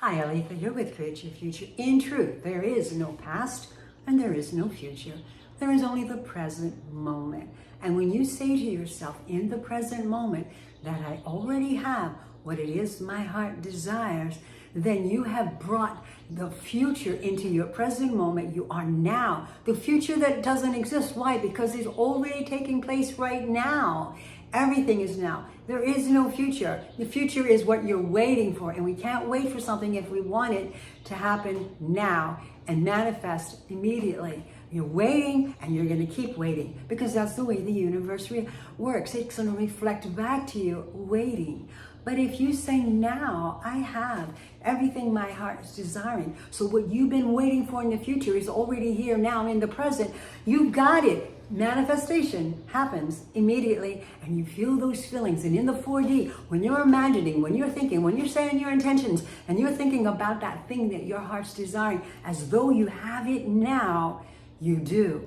Hi, Aletha, you're with Create Your Future. In truth, there is no past and there is no future. There is only the present moment. And when you say to yourself in the present moment that I already have what it is my heart desires, then you have brought the future into your present moment. You are now. The future that doesn't exist. Why? Because it's already taking place right now. Everything is now. There is no future. The future is what you're waiting for. And we can't wait for something if we want it to happen now and manifest immediately. You're waiting and you're going to keep waiting because that's the way the universe works. It's going to reflect back to you waiting. But if you say now, I have everything my heart is desiring. So what you've been waiting for in the future is already here now in the present. You got it. Manifestation happens immediately and you feel those feelings. And in the 4D, when you're imagining, when you're thinking, when you're saying your intentions and you're thinking about that thing that your heart's desiring as though you have it now, you do.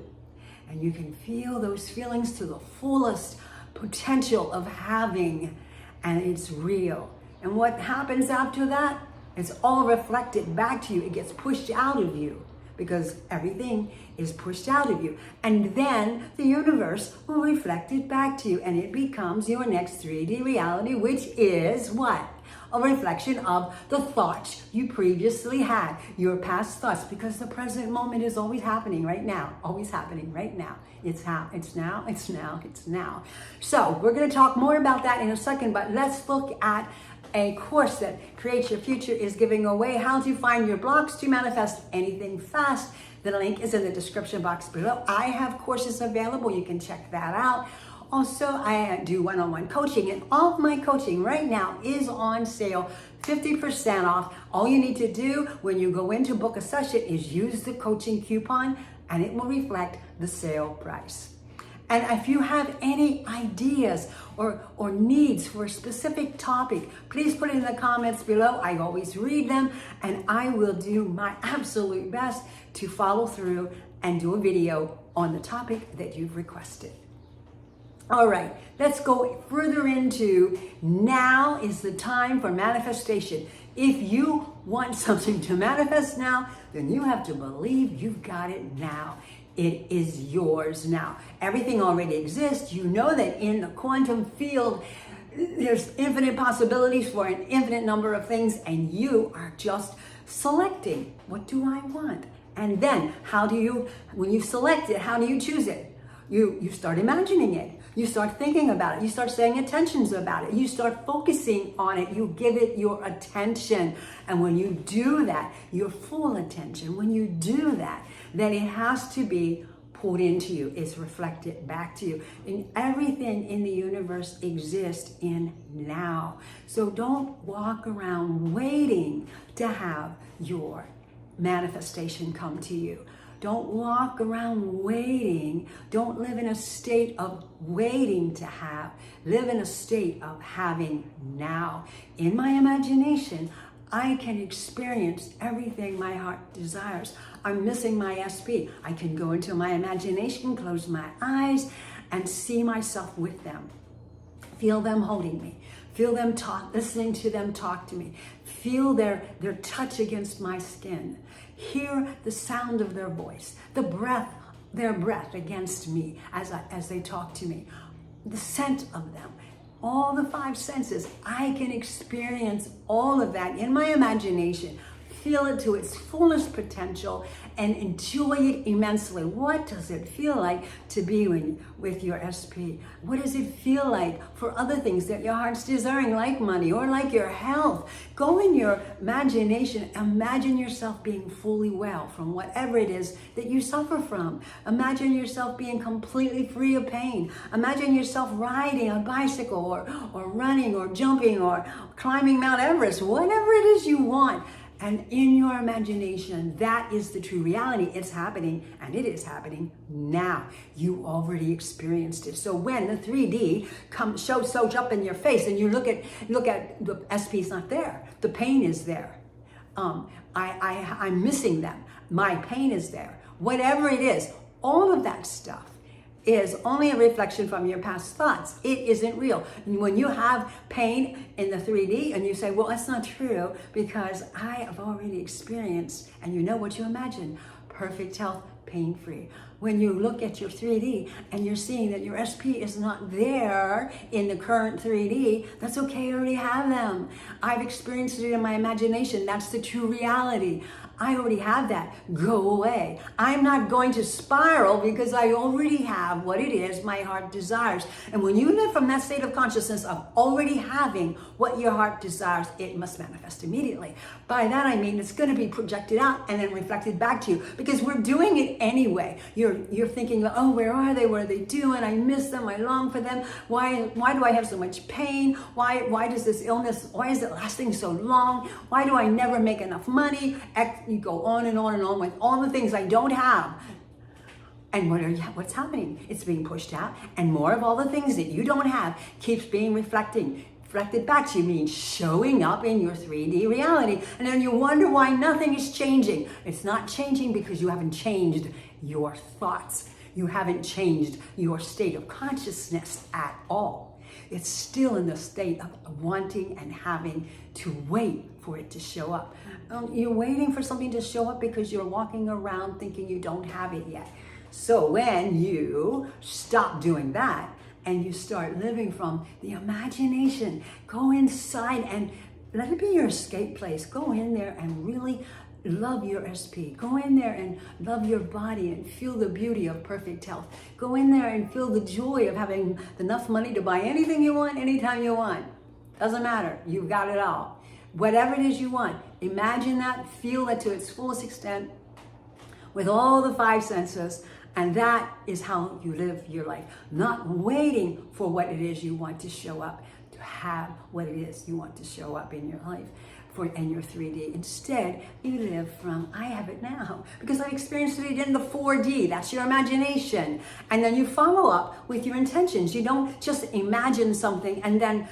And you can feel those feelings to the fullest potential of having, and it's real. And what happens after that? It's all reflected back to you. It gets pushed out of you because everything is pushed out of you. And then the universe will reflect it back to you and it becomes your next 3D reality, which is what? A reflection of the thoughts you previously had, your past thoughts, because the present moment is always happening right now, always happening right now. It's now. So we're going to talk more about that in a second, but let's look at a course that Create Your Future is giving away, how to find your blocks to manifest anything fast. The link is in the description box below. I have courses available. You can check that out. Also, I do one-on-one coaching, and all of my coaching right now is on sale, 50% off. All you need to do when you go in to book a session is use the coaching coupon, and it will reflect the sale price. And if you have any ideas or needs for a specific topic, please put it in the comments below. I always read them, and I will do my absolute best to follow through and do a video on the topic that you've requested. All right, let's go further into now is the time for manifestation. If you want something to manifest now, then you have to believe you've got it now. It is yours now. Everything already exists. You know that in the quantum field, there's infinite possibilities for an infinite number of things, and you are just selecting, what do I want? And then when you select it, how do you choose it? You start imagining it. You start thinking about it. You start saying intentions about it. You start focusing on it. You give it your attention. And when you do that, your full attention, when you do that, then it has to be poured into you. It's reflected back to you. And everything in the universe exists in now. So don't walk around waiting to have your manifestation come to you. Don't walk around waiting. Don't live in a state of waiting to have. Live in a state of having now. In my imagination, I can experience everything my heart desires. I'm missing my SP. I can go into my imagination, close my eyes, and see myself with them. Feel them holding me. Feel them talk, listening to them talk to me. Feel their touch against my skin. Hear the sound of their voice, their breath against me as they talk to me. The scent of them. All the 5 senses. I can experience all of that in my imagination. Feel it to its fullest potential and enjoy it immensely. What does it feel like to be with your SP? What does it feel like for other things that your heart's desiring, like money or like your health? Go in your imagination. Imagine yourself being fully well from whatever it is that you suffer from. Imagine yourself being completely free of pain. Imagine yourself riding a bicycle or running or jumping or climbing Mount Everest, whatever it is you want. And in your imagination, that is the true reality. It's happening, and it is happening now. You already experienced it. So when the 3D shows up in your face, and you look at the SP's not there, the pain is there. I'm missing them. My pain is there. Whatever it is, all of that stuff is only a reflection from your past thoughts. It isn't real. And when you have pain in the 3D and you say, well, that's not true because I have already experienced, and you know what you imagine, perfect health, pain-free. When you look at your 3D and you're seeing that your SP is not there in the current 3D, that's okay, I already have them. I've experienced it in my imagination. That's the true reality. I already have that. Go away. I'm not going to spiral because I already have what it is my heart desires. And when you live from that state of consciousness of already having what your heart desires, it must manifest immediately. By that I mean it's going to be projected out and then reflected back to you because we're doing it anyway. You're thinking, oh, where are they? What are they doing? I miss them. I long for them. Why do I have so much pain? Why does this illness, why is it lasting so long? Why do I never make enough money? You go on and on and on with all the things I don't have. And what's happening? It's being pushed out, and more of all the things that you don't have keeps being reflected back to you, means showing up in your 3D reality. And then you wonder why nothing is changing. It's not changing because you haven't changed your thoughts. You haven't changed your state of consciousness at all. It's still in the state of wanting and having to wait for it to show up. You're waiting for something to show up because you're walking around thinking you don't have it yet. So when you stop doing that and you start living from the imagination, go inside and let it be your escape place. Go in there and really love your SP. Go in there and love your body and feel the beauty of perfect health. Go in there and feel the joy of having enough money to buy anything you want, anytime you want. Doesn't matter. You've got it all. Whatever it is you want, imagine that, feel that to its fullest extent with all the 5 senses, and that is how you live your life. Not waiting for what it is you want to show up, to have what it is you want to show up in your life. And your 3D. Instead, you live from, I have it now, because I experienced it in the 4D. That's your imagination. And then you follow up with your intentions. You don't just imagine something and then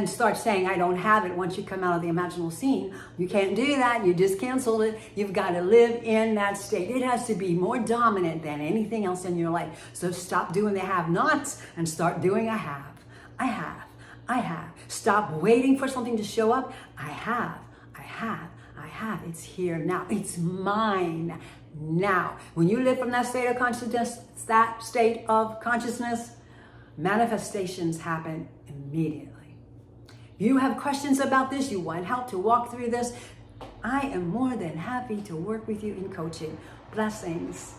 start saying, I don't have it once you come out of the imaginal scene. You can't do that. You just canceled it. You've got to live in that state. It has to be more dominant than anything else in your life. So stop doing the have-nots and start doing I have. I have. I have. Stop waiting for something to show up. I have. It's here now. It's mine now. When you live from that state of consciousness, manifestations happen immediately. If you have questions about this, you want help to walk through this, I am more than happy to work with you in coaching. Blessings.